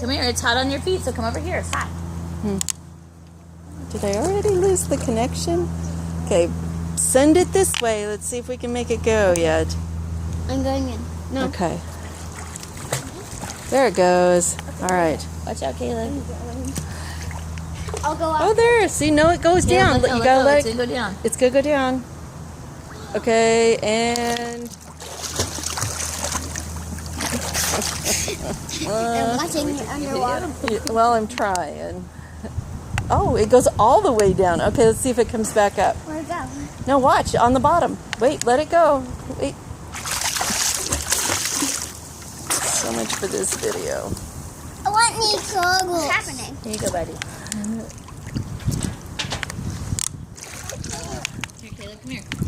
Come here. It's hot on your feet, so come over here. It's hot. Did I already lose the connection? Okay, send it this way. Let's see if we can make it go yet. I'm going in. No. Okay. There it goes. All right. Watch out, Caleb. I'll go out. Oh, there. See, no, it goes Here, down. let go, You gotta let It's going to go down. It's gonna go down. Okay, and I'm watching it underwater. well, I'm trying. Oh, it goes all the way down. Okay, let's see if it comes back up. Where'd it go? No, watch on the bottom. Wait, let it go. Wait. So much for this video. I want me goggles. What's happening? Here you go, buddy. Here, Caleb, come here.